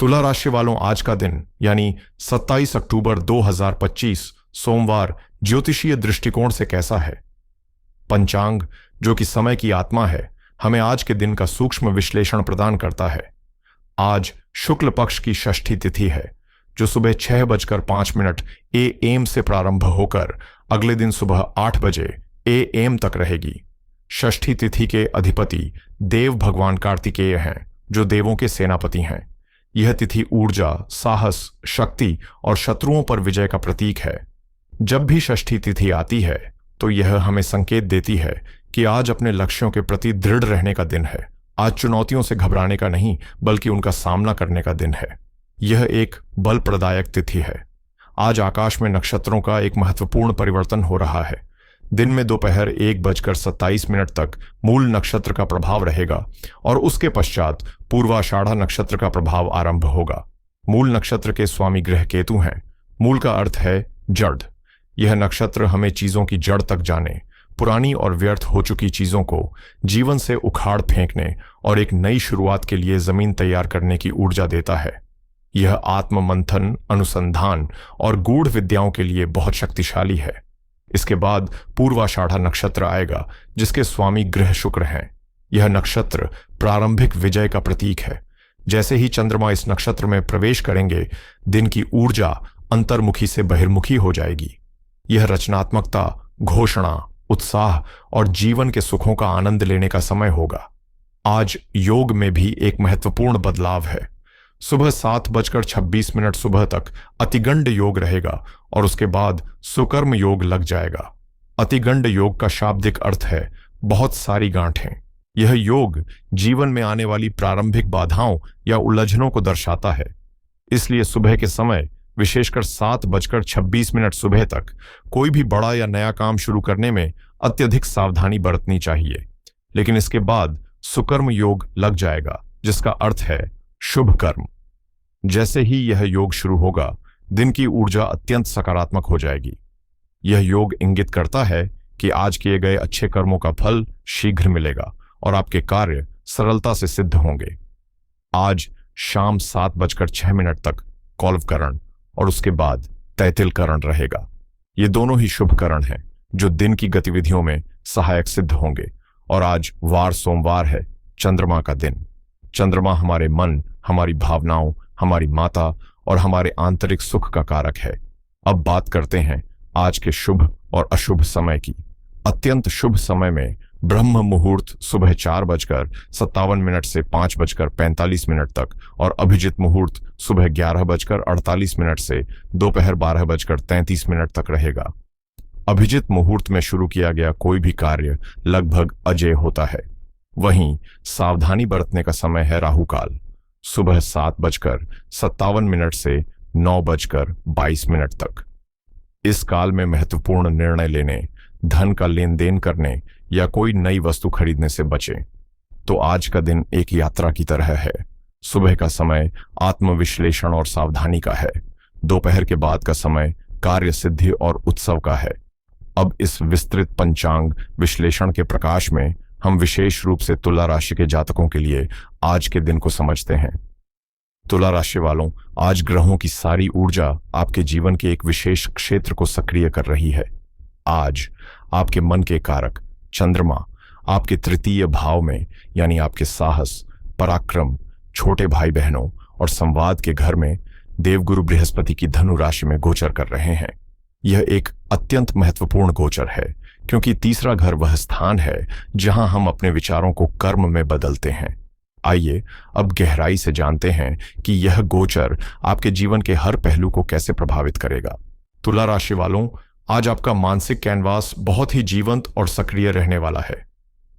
तुला राशि वालों, आज का दिन यानी 27 अक्टूबर 2025 सोमवार ज्योतिषीय दृष्टिकोण से कैसा है? पंचांग, जो कि समय की आत्मा है, हमें आज के दिन का सूक्ष्म विश्लेषण प्रदान करता है। आज शुक्ल पक्ष की षष्ठी तिथि है, जो सुबह 6:05 AM से प्रारंभ होकर अगले दिन सुबह 8 बजे AM तक रहेगी। षष्ठी तिथि के अधिपति देव भगवान कार्तिकेय हैं, जो देवों के सेनापति हैं। यह तिथि ऊर्जा, साहस, शक्ति और शत्रुओं पर विजय का प्रतीक है। जब भी षष्ठी तिथि आती है तो यह हमें संकेत देती है कि आज अपने लक्ष्यों के प्रति दृढ़ रहने का दिन है। आज चुनौतियों से घबराने का नहीं, बल्कि उनका सामना करने का दिन है। यह एक बल प्रदायक तिथि है। आज आकाश में नक्षत्रों का एक महत्वपूर्ण परिवर्तन हो रहा है। दिन में दोपहर 1:27 तक मूल नक्षत्र का प्रभाव रहेगा और उसके पश्चात पूर्वाषाढ़ा नक्षत्र का प्रभाव आरंभ होगा। मूल नक्षत्र के स्वामी ग्रह केतु हैं। मूल का अर्थ है जड़। यह नक्षत्र हमें चीजों की जड़ तक जाने, पुरानी और व्यर्थ हो चुकी चीजों को जीवन से उखाड़ फेंकने और एक नई शुरुआत के लिए जमीन तैयार करने की ऊर्जा देता है। यह आत्म मंथन, अनुसंधान और गूढ़ विद्याओं के लिए बहुत शक्तिशाली है। इसके बाद पूर्वाषाढ़ा नक्षत्र आएगा, जिसके स्वामी ग्रह शुक्र हैं। यह नक्षत्र प्रारंभिक विजय का प्रतीक है। जैसे ही चंद्रमा इस नक्षत्र में प्रवेश करेंगे, दिन की ऊर्जा अंतर्मुखी से बहिर्मुखी हो जाएगी। यह रचनात्मकता, घोषणा, उत्साह और जीवन के सुखों का आनंद लेने का समय होगा। आज योग में भी एक महत्वपूर्ण बदलाव है। सुबह 7:26 सुबह तक अतिगंड योग रहेगा और उसके बाद सुकर्म योग लग जाएगा। अतिगंड योग का शाब्दिक अर्थ है बहुत सारी गांठें। यह योग जीवन में आने वाली प्रारंभिक बाधाओं या उलझनों को दर्शाता है। इसलिए सुबह के समय, विशेषकर 7:26 सुबह तक, कोई भी बड़ा या नया काम शुरू करने में अत्यधिक सावधानी बरतनी चाहिए। लेकिन इसके बाद सुकर्म योग लग जाएगा, जिसका अर्थ है शुभ कर्म। जैसे ही यह योग शुरू होगा, दिन की ऊर्जा अत्यंत सकारात्मक हो जाएगी। यह योग इंगित करता है कि आज किए गए अच्छे कर्मों का फल शीघ्र मिलेगा और आपके कार्य सरलता से सिद्ध होंगे। आज शाम 7:06 तक कौलवकरण और उसके बाद तैतिल करण रहेगा। ये दोनों ही शुभ करण हैं, जो दिन की गतिविधियों में सहायक सिद्ध होंगे। और आज वार सोमवार है, चंद्रमा का दिन। चंद्रमा हमारे मन, हमारी भावनाओं, हमारी माता और हमारे आंतरिक सुख का कारक है। अब बात करते हैं आज के शुभ और अशुभ समय की। अत्यंत शुभ समय में ब्रह्म मुहूर्त सुबह 4:57 से 5:45 तक और अभिजित मुहूर्त सुबह 11:48 से दोपहर 12:33 तक रहेगा। अभिजित मुहूर्त में शुरू किया गया कोई भी कार्य लगभग अजेय होता है। वहीं सावधानी बरतने का समय है राहुकाल, सुबह 7:57 से 9:22 तक। इस काल में महत्वपूर्ण निर्णय लेने, धन का लेन देन करने या कोई नई वस्तु खरीदने से बचें। तो आज का दिन एक यात्रा की तरह है। सुबह का समय आत्मविश्लेषण और सावधानी का है। दोपहर के बाद का समय कार्य सिद्धि और उत्सव का है। अब इस विस्तृत पंचांग विश्लेषण के प्रकाश में हम विशेष रूप से तुला राशि के जातकों के लिए आज के दिन को समझते हैं। तुला राशि वालों, आज ग्रहों की सारी ऊर्जा आपके जीवन के एक विशेष क्षेत्र को सक्रिय कर रही है। आज आपके मन के कारक चंद्रमा आपके तृतीय भाव में, यानी आपके साहस, पराक्रम, छोटे भाई बहनों और संवाद के घर में देवगुरु बृहस्पति की धनु राशि में गोचर कर रहे हैं। यह एक अत्यंत महत्वपूर्ण गोचर है, क्योंकि तीसरा घर वह स्थान है जहां हम अपने विचारों को कर्म में बदलते हैं। आइए अब गहराई से जानते हैं कि यह गोचर आपके जीवन के हर पहलू को कैसे प्रभावित करेगा। तुला राशि वालों, आज आपका मानसिक कैनवास बहुत ही जीवंत और सक्रिय रहने वाला है।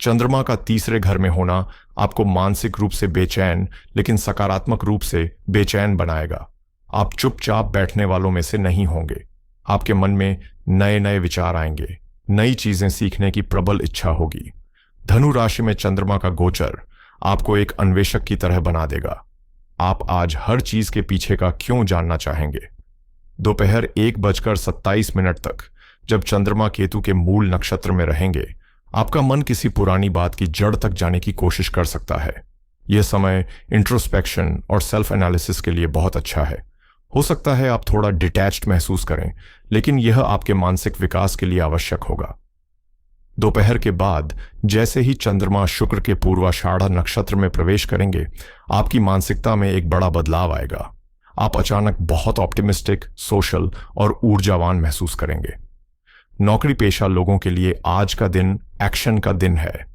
चंद्रमा का तीसरे घर में होना आपको मानसिक रूप से बेचैन, लेकिन सकारात्मक रूप से बेचैन बनाएगा। आप चुपचाप बैठने वालों में से नहीं होंगे। आपके मन में नए नए विचार आएंगे, नई चीजें सीखने की प्रबल इच्छा होगी। धनु राशि में चंद्रमा का गोचर आपको एक अन्वेषक की तरह बना देगा। आप आज हर चीज के पीछे का क्यों जानना चाहेंगे। दोपहर 1:27 तक जब चंद्रमा केतु के मूल नक्षत्र में रहेंगे, आपका मन किसी पुरानी बात की जड़ तक जाने की कोशिश कर सकता है। यह समय इंट्रोस्पेक्शन और सेल्फ एनालिसिस के लिए बहुत अच्छा है। हो सकता है आप थोड़ा डिटैच्ड महसूस करें, लेकिन यह आपके मानसिक विकास के लिए आवश्यक होगा। दोपहर के बाद जैसे ही चंद्रमा शुक्र के पूर्वाषाढ़ा नक्षत्र में प्रवेश करेंगे, आपकी मानसिकता में एक बड़ा बदलाव आएगा। आप अचानक बहुत ऑप्टिमिस्टिक, सोशल और ऊर्जावान महसूस करेंगे। नौकरी पेशा लोगों के लिए आज का दिन एक्शन का दिन है।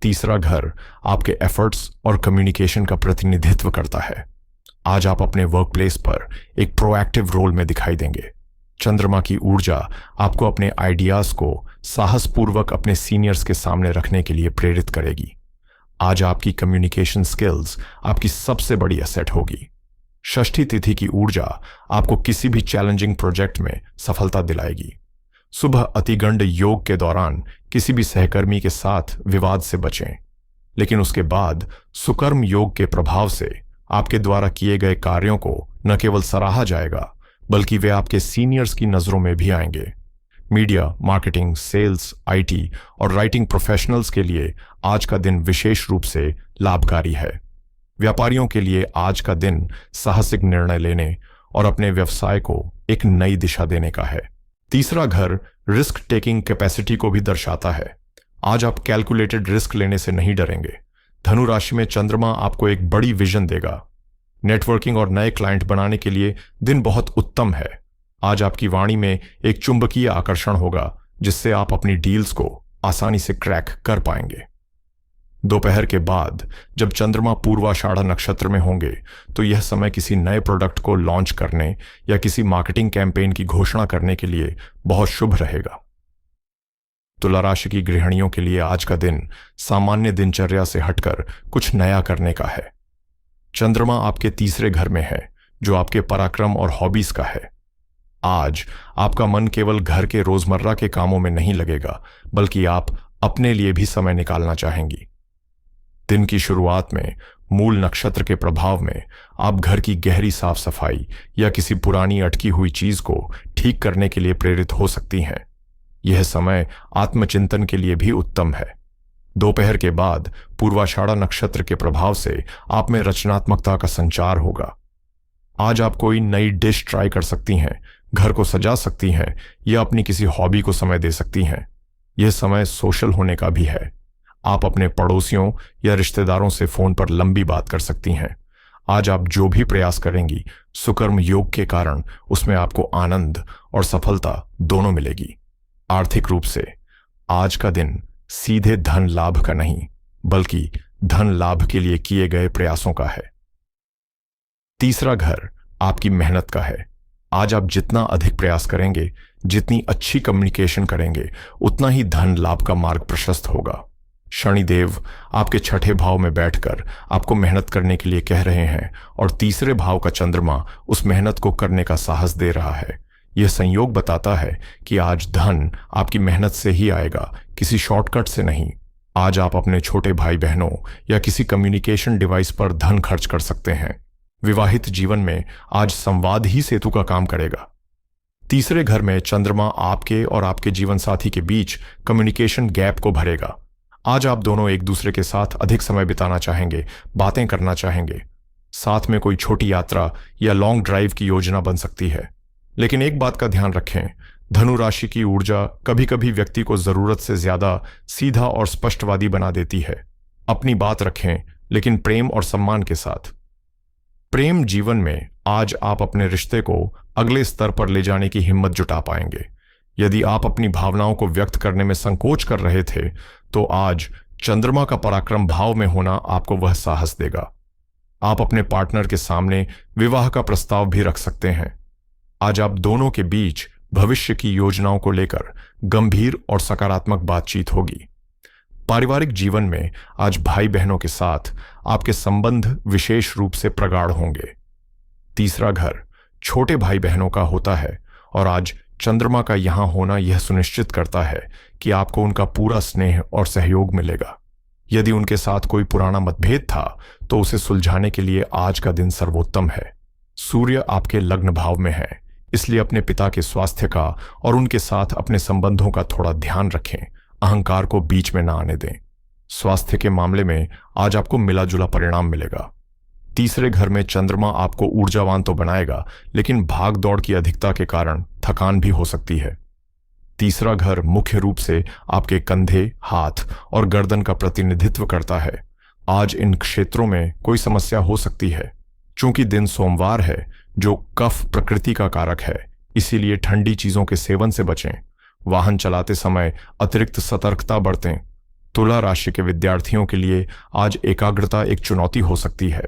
तीसरा घर आपके एफर्ट्स और कम्युनिकेशन का प्रतिनिधित्व करता है। आज आप अपने वर्क प्लेस पर एक प्रोएक्टिव रोल में दिखाई देंगे। चंद्रमा की ऊर्जा आपको अपने आइडियाज को साहसपूर्वक अपने सीनियर्स के सामने रखने के लिए प्रेरित करेगी। आज आपकी कम्युनिकेशन स्किल्स आपकी सबसे बड़ी एसेट होगी। षष्ठी तिथि की ऊर्जा आपको किसी भी चैलेंजिंग प्रोजेक्ट में सफलता दिलाएगी। सुबह अतिगंड योग के दौरान किसी भी सहकर्मी के साथ विवाद से बचें, लेकिन उसके बाद सुकर्म योग के प्रभाव से आपके द्वारा किए गए कार्यों को न केवल सराहा जाएगा, बल्कि वे आपके सीनियर्स की नजरों में भी आएंगे। मीडिया, मार्केटिंग, सेल्स, आईटी और राइटिंग प्रोफेशनल्स के लिए आज का दिन विशेष रूप से लाभकारी है। व्यापारियों के लिए आज का दिन साहसिक निर्णय लेने और अपने व्यवसाय को एक नई दिशा देने का है। तीसरा घर रिस्क टेकिंग कैपेसिटी को भी दर्शाता है। आज आप कैलकुलेटेड रिस्क लेने से नहीं डरेंगे। धनु राशि में चंद्रमा आपको एक बड़ी विजन देगा। नेटवर्किंग और नए क्लाइंट बनाने के लिए दिन बहुत उत्तम है। आज आपकी वाणी में एक चुंबकीय आकर्षण होगा, जिससे आप अपनी डील्स को आसानी से क्रैक कर पाएंगे। दोपहर के बाद जब चंद्रमा पूर्वाषाढ़ा नक्षत्र में होंगे, तो यह समय किसी नए प्रोडक्ट को लॉन्च करने या किसी मार्केटिंग कैंपेन की घोषणा करने के लिए बहुत शुभ रहेगा। तुला राशि की गृहिणियों के लिए आज का दिन सामान्य दिनचर्या से हटकर कुछ नया करने का है। चंद्रमा आपके तीसरे घर में है, जो आपके पराक्रम और हॉबीज का है। आज आपका मन केवल घर के रोजमर्रा के कामों में नहीं लगेगा, बल्कि आप अपने लिए भी समय निकालना चाहेंगी। दिन की शुरुआत में मूल नक्षत्र के प्रभाव में आप घर की गहरी साफ सफाई या किसी पुरानी अटकी हुई चीज को ठीक करने के लिए प्रेरित हो सकती हैं। यह समय आत्मचिंतन के लिए भी उत्तम है। दोपहर के बाद पूर्वाषाढ़ा नक्षत्र के प्रभाव से आप में रचनात्मकता का संचार होगा। आज आप कोई नई डिश ट्राई कर सकती हैं, घर को सजा सकती हैं या अपनी किसी हॉबी को समय दे सकती हैं। यह समय सोशल होने का भी है। आप अपने पड़ोसियों या रिश्तेदारों से फोन पर लंबी बात कर सकती हैं। आज आप जो भी प्रयास करेंगी, सुकर्म योग के कारण उसमें आपको आनंद और सफलता दोनों मिलेगी। आर्थिक रूप से आज का दिन सीधे धन लाभ का नहीं, बल्कि धन लाभ के लिए किए गए प्रयासों का है। तीसरा घर आपकी मेहनत का है। आज आप जितना अधिक प्रयास करेंगे, जितनी अच्छी कम्युनिकेशन करेंगे, उतना ही धन लाभ का मार्ग प्रशस्त होगा। शनिदेव आपके छठे भाव में बैठकर आपको मेहनत करने के लिए कह रहे हैं और तीसरे भाव का चंद्रमा उस मेहनत को करने का साहस दे रहा है। यह संयोग बताता है कि आज धन आपकी मेहनत से ही आएगा, किसी शॉर्टकट से नहीं। आज आप अपने छोटे भाई बहनों या किसी कम्युनिकेशन डिवाइस पर धन खर्च कर सकते हैं। विवाहित जीवन में आज संवाद ही सेतु का काम करेगा। तीसरे घर में चंद्रमा आपके और आपके जीवन साथी के बीच कम्युनिकेशन गैप को भरेगा। आज आप दोनों एक दूसरे के साथ अधिक समय बिताना चाहेंगे, बातें करना चाहेंगे। साथ में कोई छोटी यात्रा या लॉन्ग ड्राइव की योजना बन सकती है। लेकिन एक बात का ध्यान रखें, धनु राशि की ऊर्जा कभी कभी व्यक्ति को जरूरत से ज्यादा सीधा और स्पष्टवादी बना देती है। अपनी बात रखें, लेकिन प्रेम और सम्मान के साथ। प्रेम जीवन में आज आप अपने रिश्ते को अगले स्तर पर ले जाने की हिम्मत जुटा पाएंगे। यदि आप अपनी भावनाओं को व्यक्त करने में संकोच कर रहे थे, तो आज चंद्रमा का पराक्रम भाव में होना आपको वह साहस देगा। आप अपने पार्टनर के सामने विवाह का प्रस्ताव भी रख सकते हैं। आज आप दोनों के बीच भविष्य की योजनाओं को लेकर गंभीर और सकारात्मक बातचीत होगी। पारिवारिक जीवन में आज भाई बहनों के साथ आपके संबंध विशेष रूप से प्रगाढ़ होंगे। तीसरा घर छोटे भाई बहनों का होता है और आज चंद्रमा का यहां होना यह सुनिश्चित करता है कि आपको उनका पूरा स्नेह और सहयोग मिलेगा। यदि उनके साथ कोई पुराना मतभेद था, तो उसे सुलझाने के लिए आज का दिन सर्वोत्तम है। सूर्य आपके लग्न भाव में है, इसलिए अपने पिता के स्वास्थ्य का और उनके साथ अपने संबंधों का थोड़ा ध्यान रखें। अहंकार को बीच में ना आने दें। स्वास्थ्य के मामले में आज आपको मिला जुला परिणाम मिलेगा। तीसरे घर में चंद्रमा आपको ऊर्जावान तो बनाएगा, लेकिन भाग दौड़ की अधिकता के कारण थकान भी हो सकती है। तीसरा घर मुख्य रूप से आपके कंधे, हाथ और गर्दन का प्रतिनिधित्व करता है। आज इन क्षेत्रों में कोई समस्या हो सकती है। चूंकि दिन सोमवार है, जो कफ प्रकृति का कारक है, इसीलिए ठंडी चीजों के सेवन से बचें। वाहन चलाते समय अतिरिक्त सतर्कता बरतें। तुला राशि के विद्यार्थियों के लिए आज एकाग्रता एक चुनौती हो सकती है।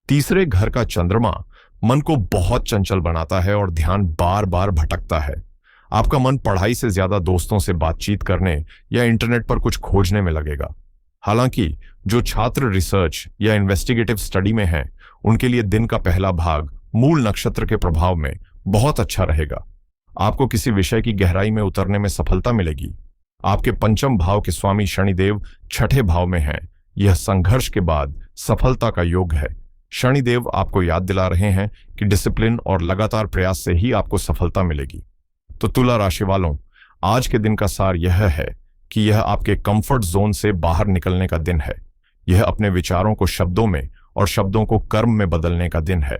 तीसरे घर का चंद्रमा मन को बहुत चंचल बनाता है और ध्यान बार बार भटकता है। आपका मन पढ़ाई से ज्यादा दोस्तों से बातचीत करने या इंटरनेट पर कुछ खोजने में लगेगा। हालांकि जो छात्र रिसर्च या इन्वेस्टिगेटिव स्टडी में हैं, उनके लिए दिन का पहला भाग मूल नक्षत्र के प्रभाव में बहुत अच्छा रहेगा। आपको किसी विषय की गहराई में उतरने में सफलता मिलेगी। आपके पंचम भाव के स्वामी शनिदेव छठे भाव में हैं। यह संघर्ष के बाद सफलता का योग है। शनिदेव आपको याद दिला रहे हैं कि डिसिप्लिन और लगातार प्रयास से ही आपको सफलता मिलेगी। तो तुला राशि वालों, आज के दिन का सार यह है कि यह आपके कंफर्ट जोन से बाहर निकलने का दिन है। यह अपने विचारों को शब्दों में और शब्दों को कर्म में बदलने का दिन है।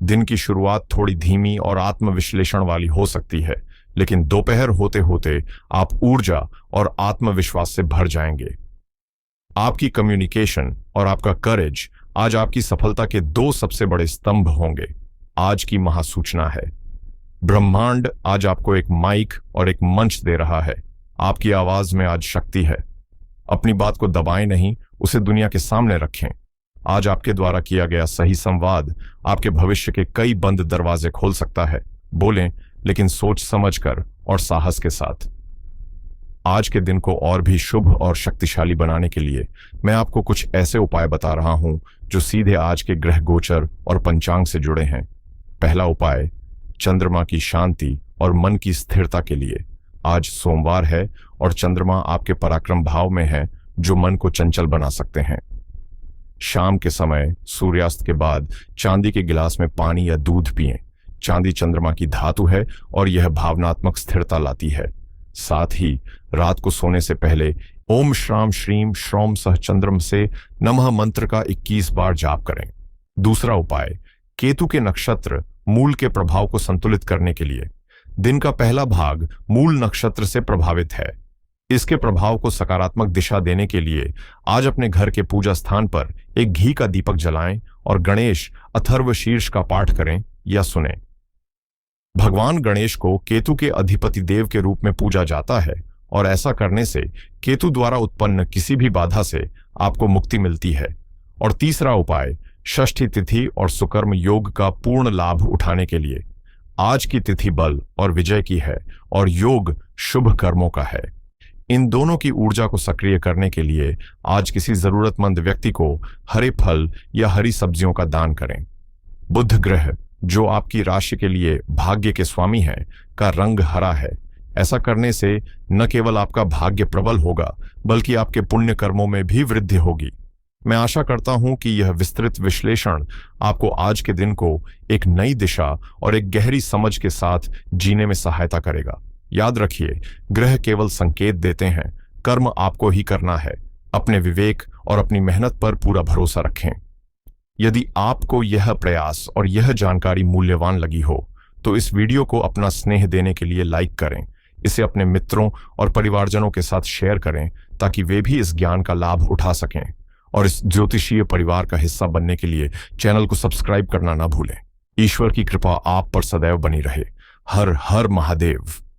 दिन की शुरुआत थोड़ी धीमी और आत्मविश्लेषण वाली हो सकती है, लेकिन दोपहर होते होते आप ऊर्जा और आत्मविश्वास से भर जाएंगे। आपकी कम्युनिकेशन और आपका करेज आज आपकी सफलता के दो सबसे बड़े स्तंभ होंगे। आज की महासूचना है, ब्रह्मांड आज आपको एक माइक और एक मंच दे रहा है। आपकी आवाज में आज शक्ति है। अपनी बात को दबाएं नहीं, उसे दुनिया के सामने रखें। आज आपके द्वारा किया गया सही संवाद आपके भविष्य के कई बंद दरवाजे खोल सकता है। बोलें, लेकिन सोच समझकर और साहस के साथ। आज के दिन को और भी शुभ और शक्तिशाली बनाने के लिए मैं आपको कुछ ऐसे उपाय बता रहा हूं जो सीधे आज के ग्रह गोचर और पंचांग से जुड़े हैं। पहला उपाय, चंद्रमा की शांति और मन की स्थिरता के लिए। आज सोमवार है और चंद्रमा आपके पराक्रम भाव में है, जो मन को चंचल बना सकते हैं। शाम के समय सूर्यास्त के बाद चांदी के गिलास में पानी या दूध पिएं। चांदी चंद्रमा की धातु है और यह भावनात्मक स्थिरता लाती है। साथ ही रात को सोने से पहले ओम श्राम श्रीम श्रोम सह चंद्रम से नमः मंत्र का 21 बार जाप करें। दूसरा उपाय, केतु के नक्षत्र मूल के प्रभाव को संतुलित करने के लिए। दिन का पहला भाग मूल नक्षत्र से प्रभावित है। इसके प्रभाव को सकारात्मक दिशा देने के लिए आज अपने घर के पूजा स्थान पर एक घी का दीपक जलाएं और गणेश अथर्व शीर्ष का पाठ करें या सुनें। भगवान गणेश को केतु के अधिपति देव के रूप में पूजा जाता है और ऐसा करने से केतु द्वारा उत्पन्न किसी भी बाधा से आपको मुक्ति मिलती है। और तीसरा उपाय, षष्ठी तिथि और सुकर्म योग का पूर्ण लाभ उठाने के लिए। आज की तिथि बल और विजय की है और योग शुभ कर्मों का है। इन दोनों की ऊर्जा को सक्रिय करने के लिए आज किसी जरूरतमंद व्यक्ति को हरे फल या हरी सब्जियों का दान करें। बुध ग्रह, जो आपकी राशि के लिए भाग्य के स्वामी हैं, का रंग हरा है। ऐसा करने से न केवल आपका भाग्य प्रबल होगा, बल्कि आपके पुण्य कर्मों में भी वृद्धि होगी। मैं आशा करता हूं कि यह विस्तृत विश्लेषण आपको आज के दिन को एक नई दिशा और एक गहरी समझ के साथ जीने में सहायता करेगा। याद रखिए, ग्रह केवल संकेत देते हैं, कर्म आपको ही करना है। अपने विवेक और अपनी मेहनत पर पूरा भरोसा रखें। यदि आपको यह प्रयास और यह जानकारी मूल्यवान लगी हो, तो इस वीडियो को अपना स्नेह देने के लिए लाइक करें। इसे अपने मित्रों और परिवारजनों के साथ शेयर करें, ताकि वे भी इस ज्ञान का लाभ उठा सकें। और इस ज्योतिषीय परिवार का हिस्सा बनने के लिए चैनल को सब्सक्राइब करना ना भूलें। ईश्वर की कृपा आप पर सदैव बनी रहे। हर हर महादेव।